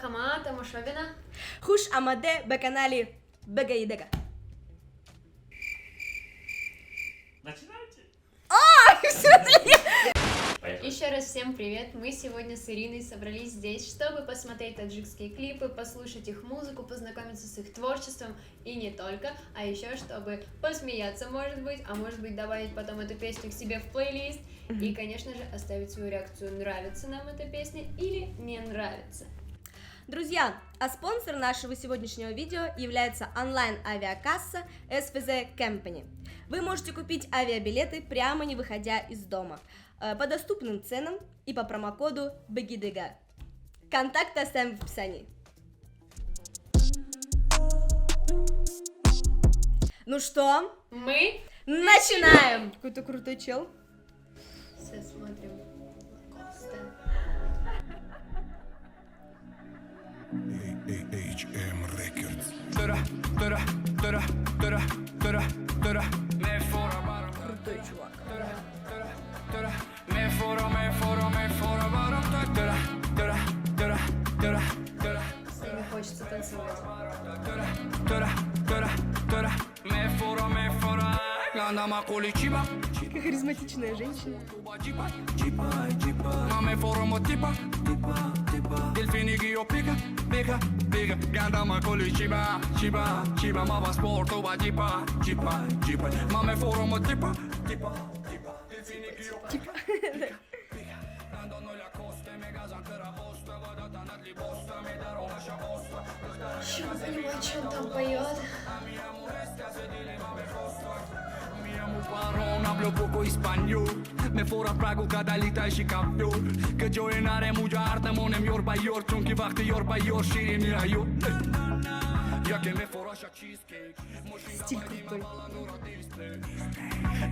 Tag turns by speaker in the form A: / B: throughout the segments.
A: Хама Тамашовина.
B: Хуш Амаде Баканали Багаидега.
C: Начинайте. Поехали.
A: Еще раз всем привет! Мы сегодня с Ириной собрались здесь, чтобы посмотреть таджикские клипы, послушать их музыку, познакомиться с их творчеством и не только, а еще чтобы посмеяться, может быть добавить потом эту песню к себе в плейлист и, конечно же, оставить свою реакцию, нравится нам эта песня или не нравится.
B: Друзья, а спонсор нашего сегодняшнего видео является онлайн-авиакасса SVZ Company. Вы можете купить авиабилеты прямо не выходя из дома, по доступным ценам и по промокоду BAGIDEGA. Контакты оставим в описании. Ну что,
A: Мы
B: начинаем! Какой-то крутой чел.
A: все смотрим. Коста.
D: HM Records.
B: Крутой чувак.
A: С ними хочется танцевать.
B: Какая харизматичная женщина.
A: Еще не понимаю, что он там поет.
E: Hablo poco español Me fora praegu kadalita și capio Că joy n-are muja artă Monem yorba yor Chunki vakti yorba yor Shirini ayo Я que me fora așa cheesecake
B: Стиль крутой.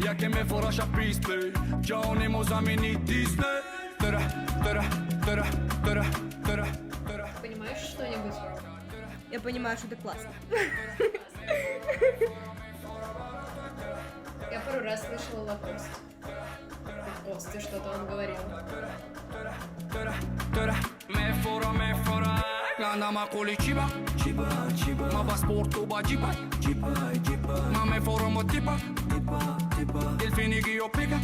E: Я que me fora așa piste Johnny Mozamini Disney Тара, тара, тара, тара, тара, тара
A: Понимаешь что-нибудь?
B: Я понимаю, что это классно.
A: Я пару раз слышала Лакост. Лакост, и что-то он говорил.
E: Me fora Ganda ma coli ciba Ma va sporto ba ciba Ma me fora mo tipa Il finigi io pica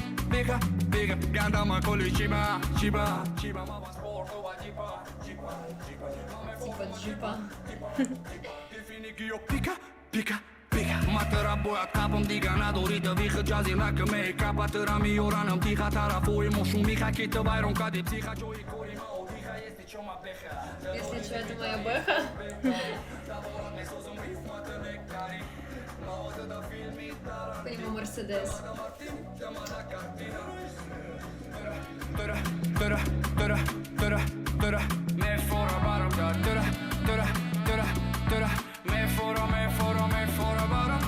E: Ganda ma coli ciba Ma va sporto ba ciba
A: Типа джипа.
E: Il finigi io pica Matăra băiat capă-mi digana dorită vihă jazi la că me capa tăra mi orană tiha tara foi moșu miha chită vai ronca de psiha joy corima o diha este cioma peha
A: Если что, это моя бэха. По нему Мерседес.
E: Me fora baram da Me fora baram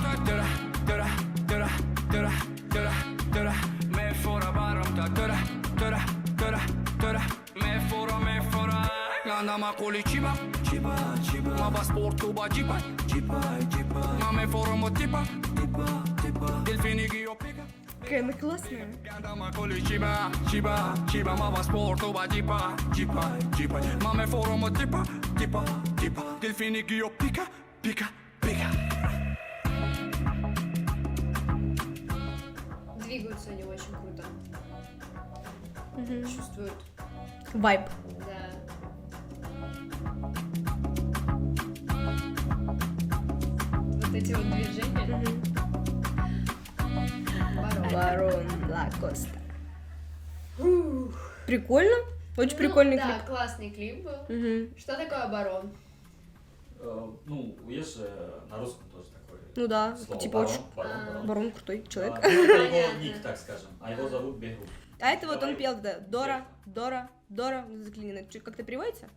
E: da Me fora baram da Me fora Ganda ma coli ciba Ma va sporto ba ciba Ma me fora mo tipa Il finigi io pica
B: Какая она классная.
E: Ganda ma coli ciba Ma va sporto ba ciba Ma me fora mo tipa Il finigi io pica
A: Двигаются они очень круто. Чувствуют.
B: Вайб.
A: Да. Вот эти вот движения. Барон.
B: Барон Лакоста. Прикольно. Очень прикольный
A: Да,
B: клип.
A: классный клип был.
B: Мгм.
A: Что такое барон?
C: Ну, есть же на русском тоже такое
B: Ну да,
C: слово
B: типа
C: барон,
B: очень
C: барон.
B: барон крутой человек.
C: Ну, это его
A: Понятно.
C: ник, так скажем, а его зовут Бегу.
B: А это вот он
C: Давай.
B: пел, да, Дора, заклинено. Как-то переводится?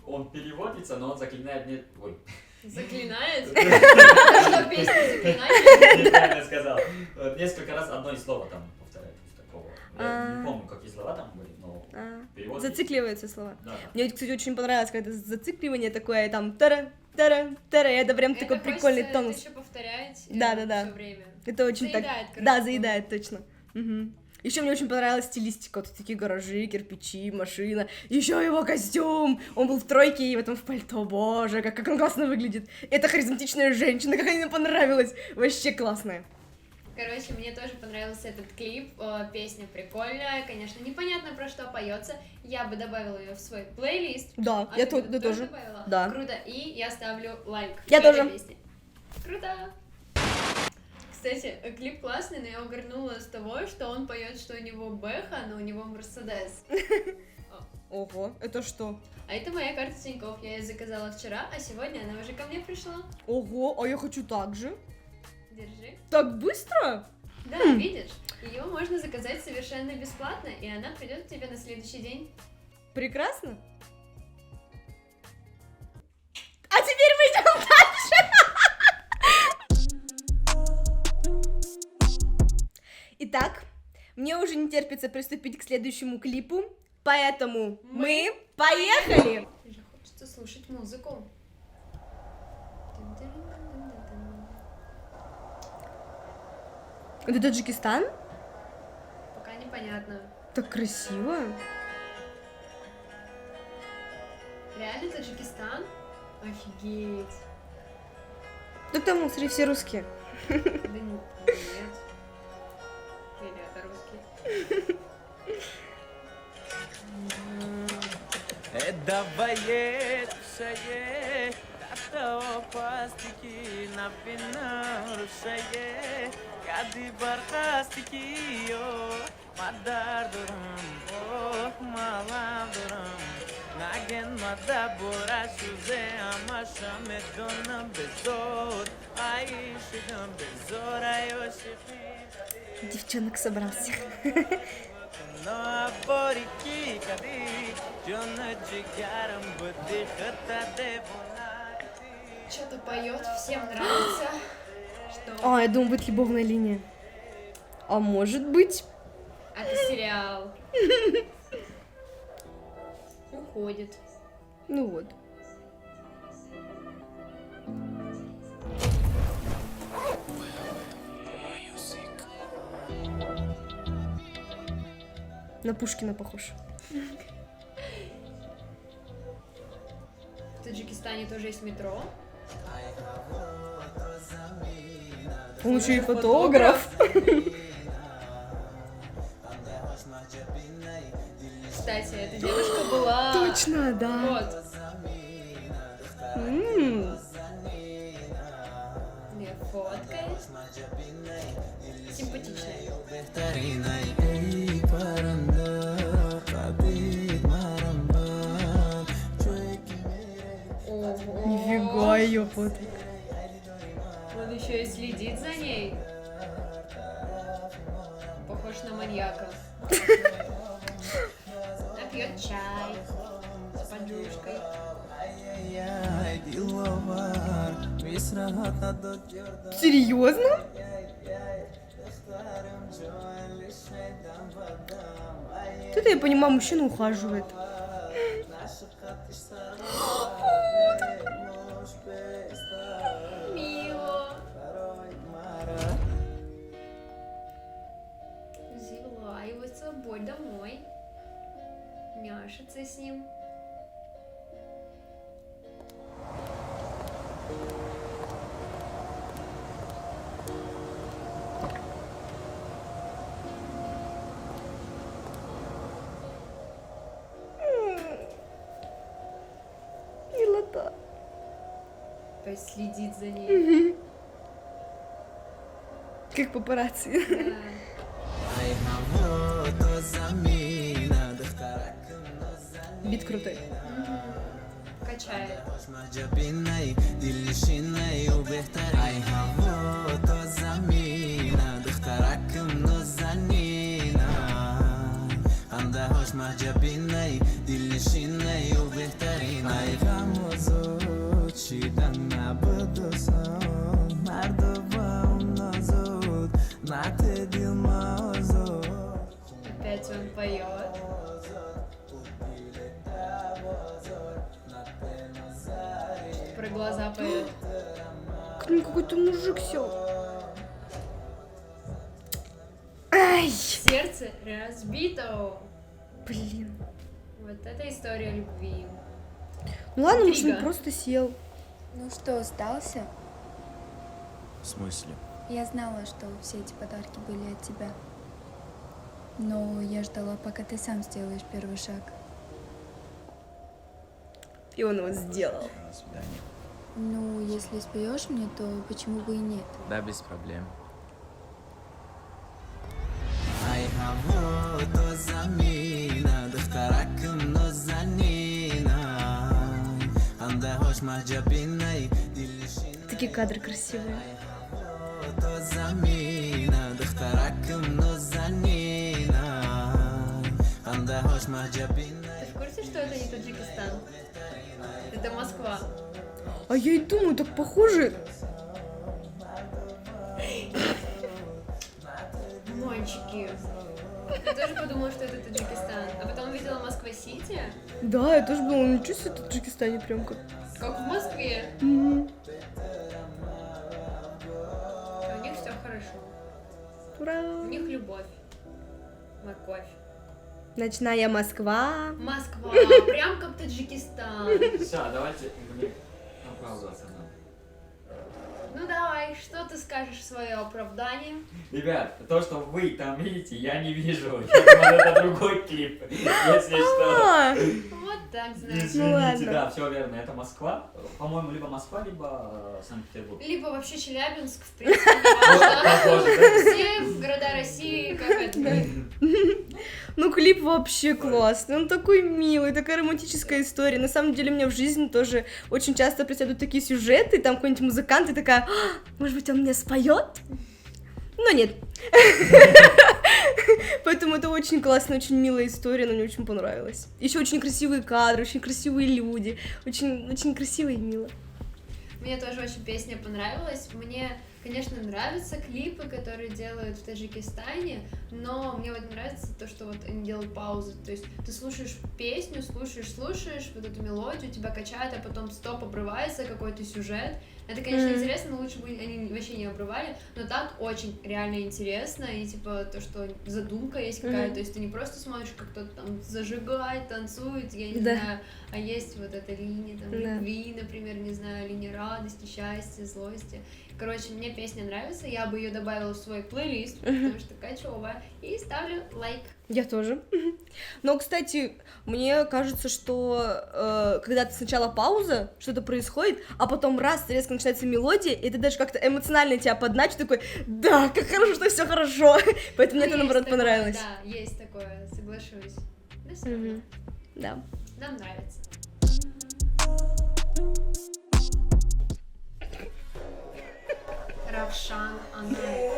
C: Он переводится, но он заклинает не... Ой,
A: Заклинает? Что, песня заклинает?
C: неправильно сказал. Вот несколько раз одно и слово там повторяет. Такого. Я не помню, какие слова там были, но перевод...
B: Зацикливаются слова.
C: Да.
B: Мне, кстати, очень понравилось, когда зацикливание такое, там, тара, это прям такой
A: Это
B: прикольный
A: хочется
B: тон.
A: еще повторять
B: Да.
A: все время.
B: Это очень
A: Заедает,
B: так...
A: короче,
B: Да,
A: слово.
B: заедает, точно. Мгм. Еще мне очень понравилась стилистика, вот такие гаражи, кирпичи, машина, еще его костюм, он был в тройке и в этом в пальто, боже, как он классно выглядит. Это харизматичная женщина, как мне понравилась, вообще классная.
A: Короче, мне тоже понравился этот клип, песня прикольная, конечно, непонятно про что поется, я бы добавила ее в свой плейлист.
B: Да,
A: А
B: я
A: ты
B: тоже.
A: добавила?
B: Да.
A: Круто, и я ставлю лайк.
B: Я
A: этой
B: тоже.
A: песне. Круто. Кстати, клип классный, но я угорнула с того, что он поет, что у него Бэха, но у него Мерседес.
B: Ого, это что?
A: А это моя карта Тинькофф, я ее заказала вчера, а сегодня она уже ко мне пришла.
B: Ого, а я хочу так же.
A: Держи.
B: Так быстро?
A: Да, видишь, ее можно заказать совершенно бесплатно, и она придет к тебе на следующий день.
B: Прекрасно. А теперь мы идем дальше. Итак, мне уже не терпится приступить к следующему клипу, поэтому мы поехали!
A: Уже хочется слушать музыку.
B: Это Таджикистан?
A: Пока непонятно.
B: Так красиво.
A: Реально Таджикистан? Офигеть.
B: Так там, смотри, все русские.
A: Да нет. Или это русский?
F: Давай, шае, тато пастики на пина рушае, кади бархастики yo, madar duram, oh malam duram, nagen madabura shuze amasha medonam bezod, aishigam bezor ayoshifim.
B: Девчонок собрался.
F: No aporiki kadi, jona jigaram budhi khata devunati.
A: Что-то поет, всем нравится. Что?
B: А, я думаю, будет любовная линия. А может быть?
A: Это сериал. Уходит.
B: Ну вот. На Пушкина похож.
A: В Таджикистане тоже есть метро.
B: Он еще и фотограф.
A: Кстати, эта девушка была...
B: Точно, да.
A: Вот. Мне фоткает. Симпатичная. Ого.
B: Нифига ее фото.
A: Он еще и следит за ней. Похож на маньяка. Она пьет чай с подружкой.
B: Серьезно? Это, я понимаю, мужчина ухаживает.
A: Мило. Взяла его с собой домой. Няшится с ним.
B: Милота.
A: То есть следит за ней.
B: Как папарацци.
A: Да.
B: Бит крутой.
A: Качает. Опять он поет. Про глаза поет.
B: К нему какой-то мужик сел. Ай, Ай,
A: Сердце разбито.
B: блин.
A: Вот это история любви.
B: Ну ладно, может, он
A: Интрига.
B: просто сел.
G: Ну что, сдался?
F: В смысле?
G: Я знала, что все эти подарки были от тебя. Но я ждала, пока ты сам сделаешь первый шаг.
B: И он его сделал.
F: До свидания.
G: Ну, если споешь мне, то почему бы и нет?
F: Да, без проблем.
B: Такие кадры красивые.
A: Ты в курсе, что это не Таджикистан? Это Москва.
B: А я и думаю, так похоже.
A: Мальчики. Я тоже подумала, что это Таджикистан. А потом увидела Москва-Сити.
B: Да, я тоже думала, ничего себе, тут в Таджикистане прям как.
A: Как в Москве.
B: Мгм.
A: У них все хорошо.
B: Ура!
A: У них любовь. Морковь.
B: Ночная Москва.
A: Москва. Прям как Таджикистан.
C: Все, давайте мне оправдываться нам.
A: Ну давай, что ты скажешь в свое оправдание?
C: Ребят, то, что вы там видите, я не вижу. Я думаю, это другой клип. Если что.
B: А,
A: Вот так, знаете.
C: Извините,
B: ладно.
C: да, все верно, это Москва. По-моему, либо Москва, либо Санкт-Петербург.
A: Либо вообще Челябинск, в принципе, не
C: Вот,
A: важно.
C: похоже, да?
A: Все города России, как это.
B: Ну, клип вообще классный, он такой милый, такая романтическая история. На самом деле, мне в жизни тоже очень часто преследуют такие сюжеты, там какой-нибудь музыкант, и такая, «А, может быть, он мне споет? Но нет. Поэтому это очень классная, очень милая история, она мне очень понравилась. Еще очень красивые кадры, очень красивые люди, очень, очень красиво и мило.
A: Мне тоже очень песня понравилась. Мне, конечно, нравятся клипы, которые делают в Таджикистане, но мне вот нравится то, что вот они делают паузы. То есть ты слушаешь песню, слушаешь вот эту мелодию, тебя качает, а потом стоп, обрывается какой-то сюжет. Это, конечно, интересно, но лучше бы они вообще не обрывали, но так очень реально интересно, и типа то, что задумка есть какая-то, то есть ты не просто смотришь, как кто-то там зажигает, танцует, я не
B: Да.
A: знаю, а есть вот эта линия, там,
B: Да.
A: любви, например, не знаю, линия радости, счастья, злости. Короче, мне песня нравится, я бы ее добавила в свой плейлист, потому что кайфовая, и ставлю лайк.
B: Я тоже. Но, кстати, мне кажется, что когда сначала пауза, что-то происходит, а потом раз, резко начинается мелодия, и это даже как-то эмоционально тебя подначит, такой, да, как хорошо, что все хорошо. Поэтому мне это,
A: Ну,
B: наоборот,
A: есть такое,
B: понравилось.
A: Да, есть такое, соглашусь. Но всё равно,
B: Мгм. Да.
A: нам нравится. Равшан Анай.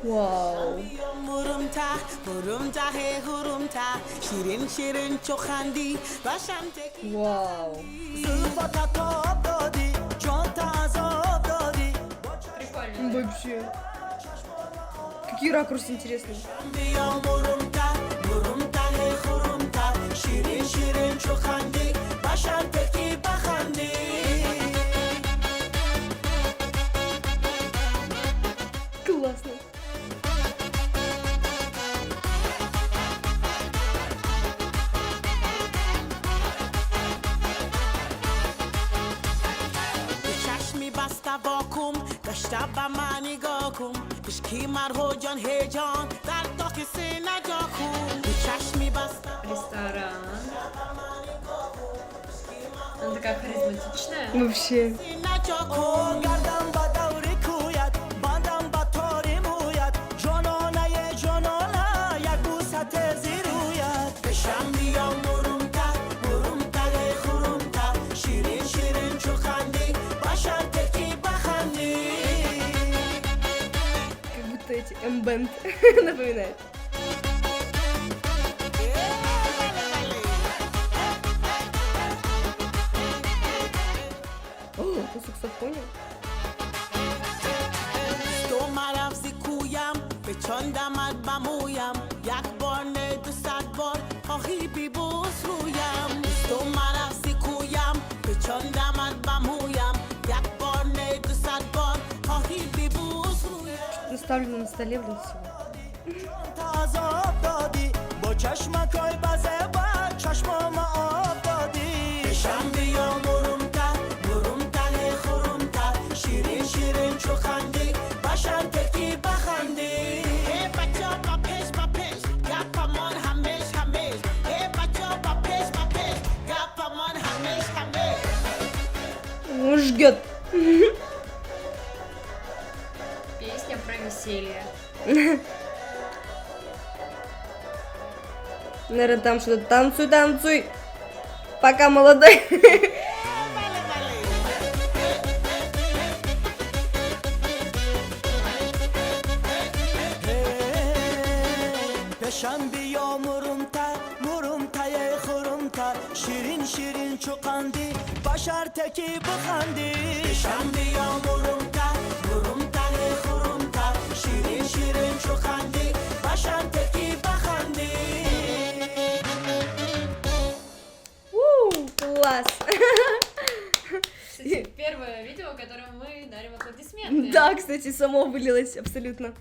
B: Вау.
H: مرمتا مرمتا هی هرمتا شیرین شیرین چو خندی باشم تکی
B: Вау.
H: زلفتا تاب دادی جان تا عذاب دادی
A: Прикольно.
B: Вообще. Какие ракурсы интересные.
H: بیا مرمتا مرمتا هی هرمتا شیرین شیرین چو خندی باشم تکی بخندی
B: Классно.
H: به چشمی بسته واکوم داشته به من نگاه کن عشقی مرهو جان هیجان در داخل سینه جا کن به چشمی بسته
A: Ресторан. Она такая харизматичная.
B: Вообще.
H: سینه جا کن گردم با دور کویت بادم با تاری مویت جانانه جانانه یک بوست زیرویت بشم بیام مرمتا مرمتا خورمتا شیرین شیرین چو خندی باشم تکی بخندی
B: Как будто эти M-Band напоминает. О, на саксофоне.
H: تو مرفزی کویم به چندمت بمویم یک بار نه 200 بار خواهی بیبوس رویم تو مرفزی کویم به چندمت بمویم یک بار نه 200 بار خواهی بیبوس رویم
B: Наставлено на столе, блин, всего.
H: تازه افتادی با چشمکای بزه با چشمام آب دادی بشم بیا مرمتر خورمتر شیرین شیرین چو خندی باشن تکی بخندی ای بچه با پیش گپمان همیش ای بچه با پیش گپمان همیش
B: Жгет.
A: Песня про веселье.
B: Наверное, там что-то танцуй. Пока молодой.
H: بشم بیا مرمتر خورمتر شیرین شیرین چو قندی باشر تکی بخندی بشم بیا مرمتر خورمتر شیرین شیرین چو قندی باشر تکی بخندی
B: Класс.
A: Кстати, первое видео, которому мы дарим аплодисменты.
B: Да, кстати, само вылилось абсолютно.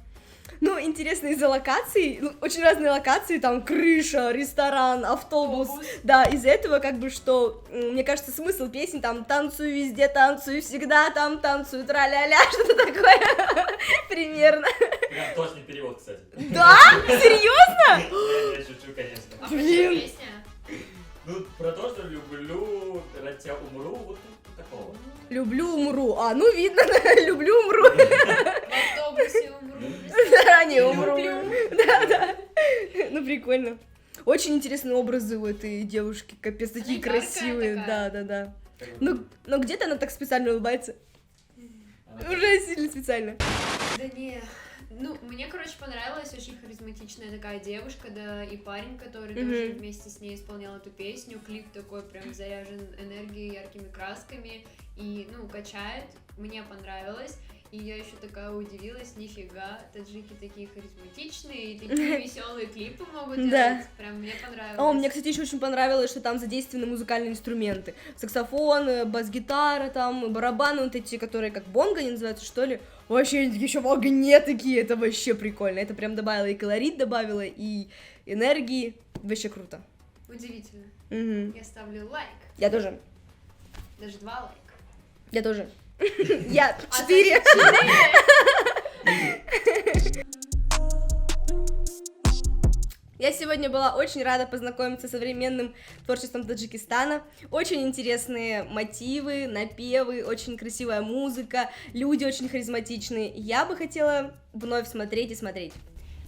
B: Ну, интересно из-за локаций, ну, очень разные локации, там крыша, ресторан, автобус. Да, из-за этого как бы что, мне кажется, смысл песни там танцую везде, танцую всегда, там танцую тра-ля-ля, что-то такое примерно.
C: Прям точный перевод, кстати.
B: Да? Серьезно?
C: Я шучу, конечно.
A: А про
B: Блин.
A: что песня?
C: Ну, про то, что люблю, ради тебя умру, вот такого.
B: Люблю, умру. А, ну видно, люблю, умру.
A: В автобусе умру.
B: Заранее умру.
A: Люблю.
B: Да. Ну, прикольно. Очень интересные образы у этой девушки, капец, такие
A: Она яркая
B: красивые.
A: такая.
B: Да. Ну, но где-то она так специально улыбается. Уже сильно специально.
A: Да не, ну, мне, короче, понравилась очень харизматичная такая девушка, да, и парень, который тоже вместе с ней исполнял эту песню. Клип такой прям заряжен энергией, яркими красками и, ну, качает. Мне понравилось. И я еще такая удивилась, нифига, таджики такие харизматичные, и такие веселые клипы могут делать.
B: Да.
A: Прям мне понравилось.
B: О, мне, кстати, еще очень понравилось, что там задействованы музыкальные инструменты. Саксофон, бас-гитара, там, барабаны вот эти, которые как бонго они называются, что ли. Вообще, они еще в огне такие, это вообще прикольно. Это прям добавило и колорит, добавило и энергии. Вообще круто.
A: Удивительно.
B: Мгм.
A: Я ставлю лайк.
B: Я тоже.
A: Даже 2 лайка.
B: Я тоже. Я
A: А
B: 4. Я сегодня была очень рада познакомиться с современным творчеством Таджикистана. Очень интересные мотивы, напевы, очень красивая музыка, люди очень харизматичные. Я бы хотела вновь смотреть и смотреть.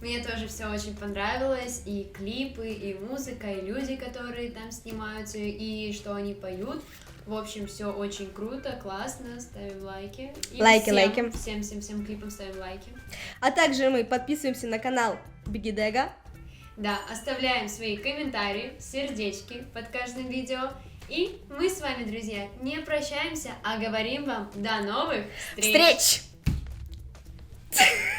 A: Мне тоже все очень понравилось, и клипы, и музыка, и люди, которые там снимаются, и что они поют. В общем, все очень круто, классно, ставим лайки. И
B: Лайки.
A: Всем клипам ставим лайки.
B: А также мы подписываемся на канал Бигидега.
A: Да, оставляем свои комментарии, сердечки под каждым видео. И мы с вами, друзья, не прощаемся, а говорим вам до новых встреч!
B: Встреч!